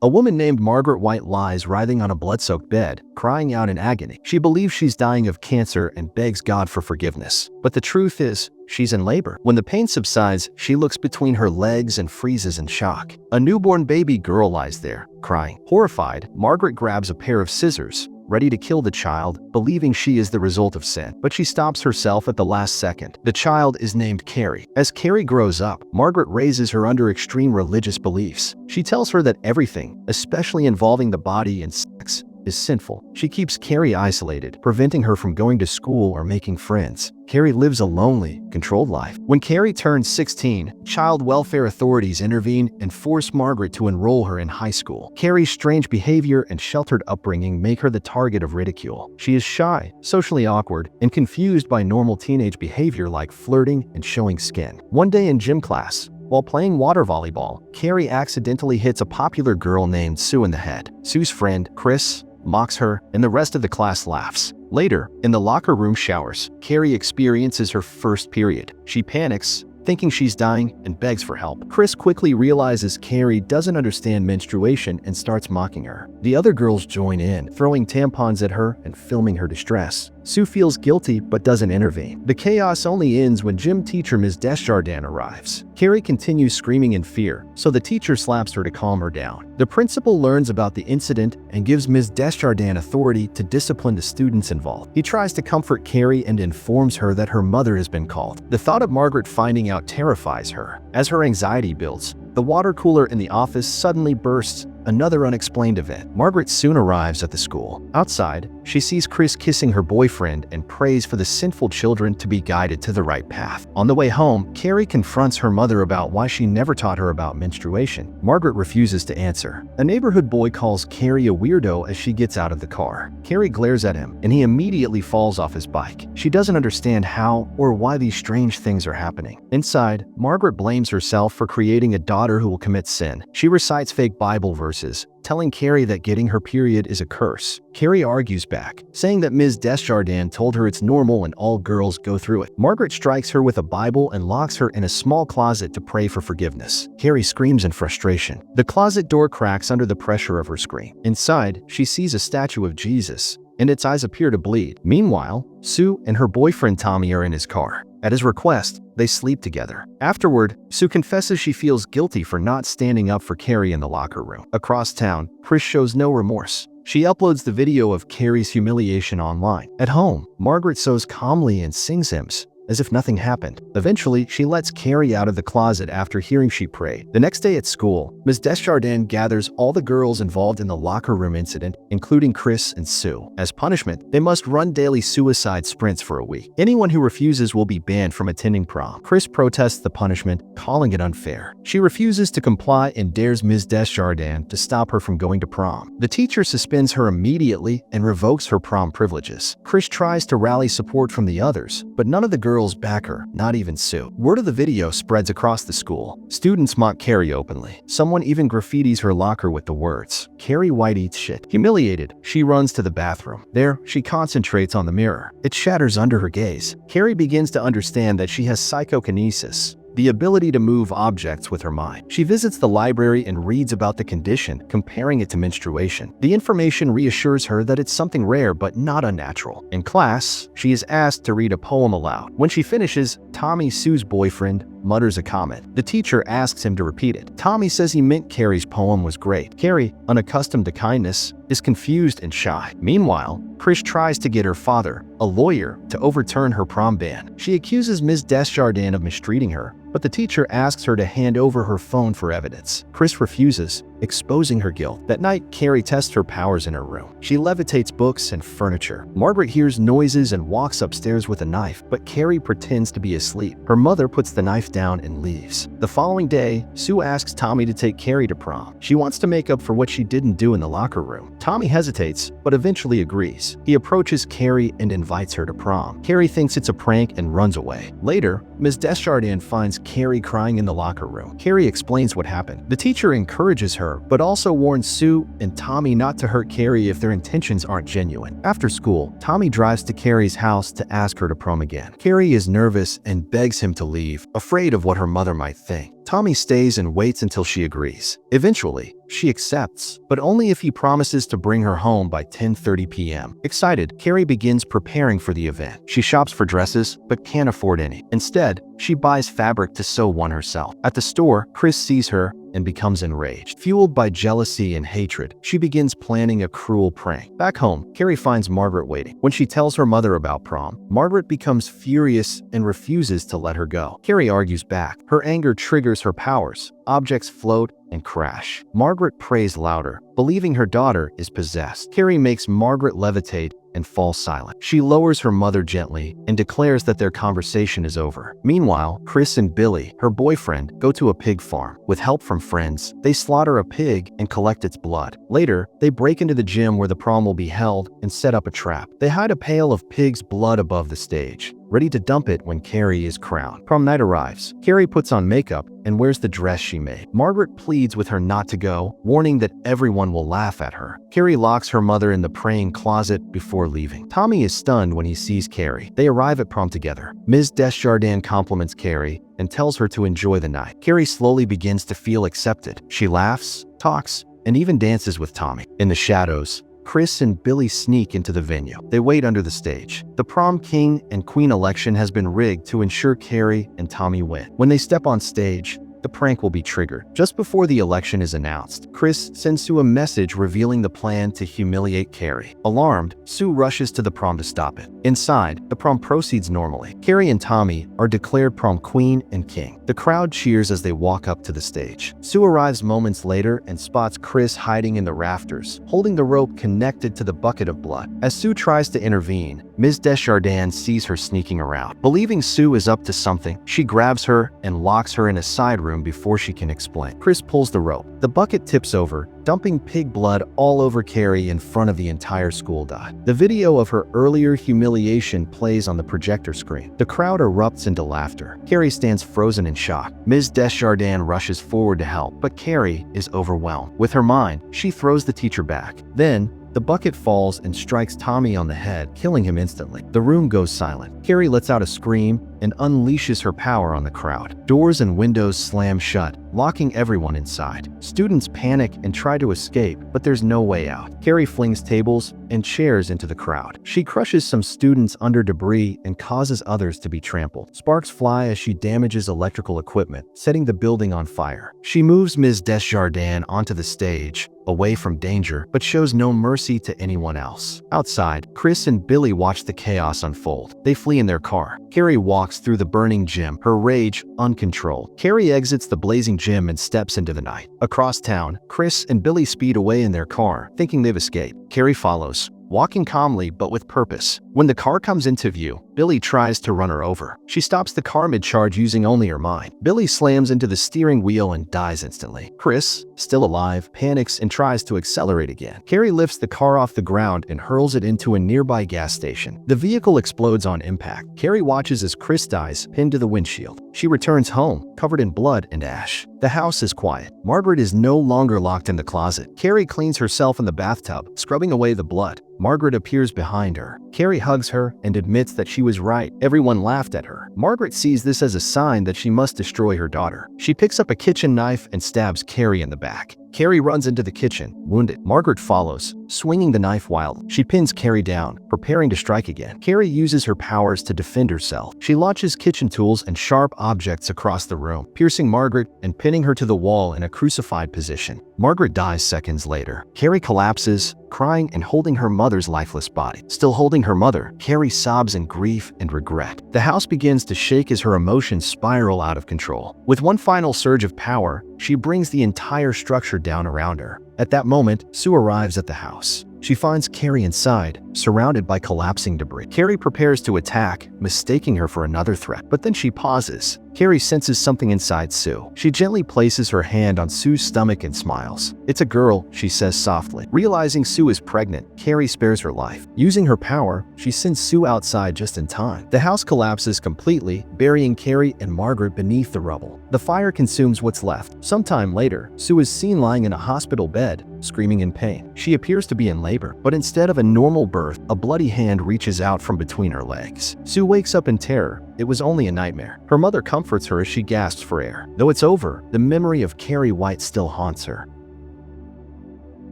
A woman named Margaret White lies writhing on a blood-soaked bed, crying out in agony. She believes she's dying of cancer and begs God for forgiveness. But the truth is, she's in labor. When the pain subsides, she looks between her legs and freezes in shock. A newborn baby girl lies there, crying. Horrified, Margaret grabs a pair of scissors, ready to kill the child, believing she is the result of sin. But she stops herself at the last second. The child is named Carrie. As Carrie grows up, Margaret raises her under extreme religious beliefs. She tells her that everything, especially involving the body and sex, is sinful. She keeps Carrie isolated, preventing her from going to school or making friends. Carrie lives a lonely, controlled life. When Carrie turns 16, child welfare authorities intervene and force Margaret to enroll her in high school. Carrie's strange behavior and sheltered upbringing make her the target of ridicule. She is shy, socially awkward, and confused by normal teenage behavior like flirting and showing skin. One day in gym class, while playing water volleyball, Carrie accidentally hits a popular girl named Sue in the head. Sue's friend, Chris, mocks her, and the rest of the class laughs. Later, in the locker room showers, Carrie experiences her first period. She panics, thinking she's dying, and begs for help. Chris quickly realizes Carrie doesn't understand menstruation and starts mocking her. The other girls join in, throwing tampons at her and filming her distress. Sue feels guilty but doesn't intervene. The chaos only ends when gym teacher Ms. Desjardins arrives. Carrie continues screaming in fear, so the teacher slaps her to calm her down. The principal learns about the incident and gives Ms. Desjardins authority to discipline the students involved. He tries to comfort Carrie and informs her that her mother has been called. The thought of Margaret finding out terrifies her. As her anxiety builds, the water cooler in the office suddenly bursts, another unexplained event. Margaret soon arrives at the school. Outside, she sees Chris kissing her boyfriend and prays for the sinful children to be guided to the right path. On the way home, Carrie confronts her mother about why she never taught her about menstruation. Margaret refuses to answer. A neighborhood boy calls Carrie a weirdo as she gets out of the car. Carrie glares at him, and he immediately falls off his bike. She doesn't understand how or why these strange things are happening. Inside, Margaret blames herself for creating a daughter who will commit sin. She recites fake Bible verses, telling Carrie that getting her period is a curse. Carrie argues back, saying that Ms. Desjardins told her it's normal and all girls go through it. Margaret strikes her with a Bible and locks her in a small closet to pray for forgiveness. Carrie screams in frustration. The closet door cracks under the pressure of her scream. Inside, she sees a statue of Jesus, and its eyes appear to bleed. Meanwhile, Sue and her boyfriend Tommy are in his car. At his request, they sleep together. Afterward, Sue confesses she feels guilty for not standing up for Carrie in the locker room. Across town, Chris shows no remorse. She uploads the video of Carrie's humiliation online. At home, Margaret sews calmly and sings hymns, as if nothing happened. Eventually, she lets Carrie out of the closet after hearing she prayed. The next day at school, Ms. Desjardins gathers all the girls involved in the locker room incident, including Chris and Sue. As punishment, they must run daily suicide sprints for a week. Anyone who refuses will be banned from attending prom. Chris protests the punishment, calling it unfair. She refuses to comply and dares Ms. Desjardins to stop her from going to prom. The teacher suspends her immediately and revokes her prom privileges. Chris tries to rally support from the others, but none of the girls back her, not even Sue. Word of the video spreads across the school. Students mock Carrie openly. Someone even graffitis her locker with the words, "Carrie White eats shit." Humiliated, she runs to the bathroom. There, she concentrates on the mirror. It shatters under her gaze. Carrie begins to understand that she has psychokinesis, the ability to move objects with her mind. She visits the library and reads about the condition, comparing it to menstruation. The information reassures her that it's something rare but not unnatural. In class, she is asked to read a poem aloud. When she finishes, Tommy, Sue's boyfriend, mutters a comment. The teacher asks him to repeat it. Tommy says he meant Carrie's poem was great. Carrie, unaccustomed to kindness, is confused and shy. Meanwhile, Chris tries to get her father, a lawyer, to overturn her prom ban. She accuses Ms. Desjardins of mistreating her, but the teacher asks her to hand over her phone for evidence. Chris refuses, exposing her guilt. That night, Carrie tests her powers in her room. She levitates books and furniture. Margaret hears noises and walks upstairs with a knife, but Carrie pretends to be asleep. Her mother puts the knife down and leaves. The following day, Sue asks Tommy to take Carrie to prom. She wants to make up for what she didn't do in the locker room. Tommy hesitates, but eventually agrees. He approaches Carrie and invites her to prom. Carrie thinks it's a prank and runs away. Later, Ms. Desjardins finds Carrie crying in the locker room. Carrie explains what happened. The teacher encourages her, but also warns Sue and Tommy not to hurt Carrie if their intentions aren't genuine. After school, Tommy drives to Carrie's house to ask her to prom again. Carrie is nervous and begs him to leave, afraid of what her mother might think. Tommy stays and waits until she agrees. Eventually, she accepts, but only if he promises to bring her home by 10:30 p.m. Excited, Carrie begins preparing for the event. She shops for dresses, but can't afford any. Instead, she buys fabric to sew one herself. At the store, Chris sees her and becomes enraged. Fueled by jealousy and hatred, she begins planning a cruel prank. Back home, Carrie finds Margaret waiting. When she tells her mother about Prom, Margaret becomes furious and refuses to let her go. Carrie argues back. Her anger triggers her powers. Objects float and crash. Margaret prays louder, believing her daughter is possessed. Carrie makes Margaret levitate and fall silent. She lowers her mother gently and declares that their conversation is over. Meanwhile, Chris and Billy, her boyfriend, go to a pig farm. With help from friends, they slaughter a pig and collect its blood. Later, they break into the gym where the prom will be held and set up a trap. They hide a pail of pig's blood above the stage, ready to dump it when Carrie is crowned. Prom night arrives. Carrie puts on makeup and wears the dress she made. Margaret pleads with her not to go, warning that everyone will laugh at her. Carrie locks her mother in the praying closet before leaving. Tommy is stunned when he sees Carrie. They arrive at prom together. Ms. Desjardins compliments Carrie and tells her to enjoy the night. Carrie slowly begins to feel accepted. She laughs, talks, and even dances with Tommy. In the shadows, Chris and Billy sneak into the venue. They wait under the stage. The prom king and queen election has been rigged to ensure Carrie and Tommy win. When they step on stage, the prank will be triggered. Just before the election is announced, Chris sends Sue a message revealing the plan to humiliate Carrie. Alarmed, Sue rushes to the prom to stop it. Inside, the prom proceeds normally. Carrie and Tommy are declared prom queen and king. The crowd cheers as they walk up to the stage. Sue arrives moments later and spots Chris hiding in the rafters, holding the rope connected to the bucket of blood. As Sue tries to intervene, Ms. Desjardins sees her sneaking around. Believing Sue is up to something, she grabs her and locks her in a side room before she can explain. Chris pulls the rope. The bucket tips over, dumping pig blood all over Carrie in front of the entire school dot. The video of her earlier humiliation plays on the projector screen. The crowd erupts into laughter. Carrie stands frozen in shock. Ms. Desjardins rushes forward to help, but Carrie is overwhelmed. With her mind, she throws the teacher back. Then, the bucket falls and strikes Tommy on the head, killing him instantly. The room goes silent. Carrie lets out a scream and unleashes her power on the crowd. Doors and windows slam shut, locking everyone inside. Students panic and try to escape, but there's no way out. Carrie flings tables and chairs into the crowd. She crushes some students under debris and causes others to be trampled. Sparks fly as she damages electrical equipment, setting the building on fire. She moves Ms. Desjardins onto the stage, away from danger, but shows no mercy to anyone else. Outside, Chris and Billy watch the chaos unfold. They flee in their car. Carrie walks through the burning gym, her rage uncontrolled. Carrie exits the blazing gym and steps into the night. Across town, Chris and Billy speed away in their car, thinking they've escaped. Carrie follows, walking calmly but with purpose. When the car comes into view, Billy tries to run her over. She stops the car mid-charge using only her mind. Billy slams into the steering wheel and dies instantly. Chris, still alive, panics and tries to accelerate again. Carrie lifts the car off the ground and hurls it into a nearby gas station. The vehicle explodes on impact. Carrie watches as Chris dies, pinned to the windshield. She returns home, covered in blood and ash. The house is quiet. Margaret is no longer locked in the closet. Carrie cleans herself in the bathtub, scrubbing away the blood. Margaret appears behind her. Carrie hugs her and admits that she was right. Everyone laughed at her. Margaret sees this as a sign that she must destroy her daughter. She picks up a kitchen knife and stabs Carrie in the back. Carrie runs into the kitchen, wounded. Margaret follows, swinging the knife wildly. She pins Carrie down, preparing to strike again. Carrie uses her powers to defend herself. She launches kitchen tools and sharp objects across the room, piercing Margaret and pinning her to the wall in a crucified position. Margaret dies seconds later. Carrie collapses, crying and holding her mother's lifeless body. Still holding her mother, Carrie sobs in grief and regret. The house begins to shake as her emotions spiral out of control. With one final surge of power, she brings the entire structure down around her. At that moment, Sue arrives at the house. She finds Carrie inside, surrounded by collapsing debris. Carrie prepares to attack, mistaking her for another threat, but then she pauses. Carrie senses something inside Sue. She gently places her hand on Sue's stomach and smiles. "It's a girl," she says softly. Realizing Sue is pregnant, Carrie spares her life. Using her power, she sends Sue outside just in time. The house collapses completely, burying Carrie and Margaret beneath the rubble. The fire consumes what's left. Sometime later, Sue is seen lying in a hospital bed, screaming in pain. She appears to be in labor, but instead of a normal birth, a bloody hand reaches out from between her legs. Sue wakes up in terror. It was only a nightmare. Her mother comforts her as she gasps for air. Though it's over, the memory of Carrie White still haunts her.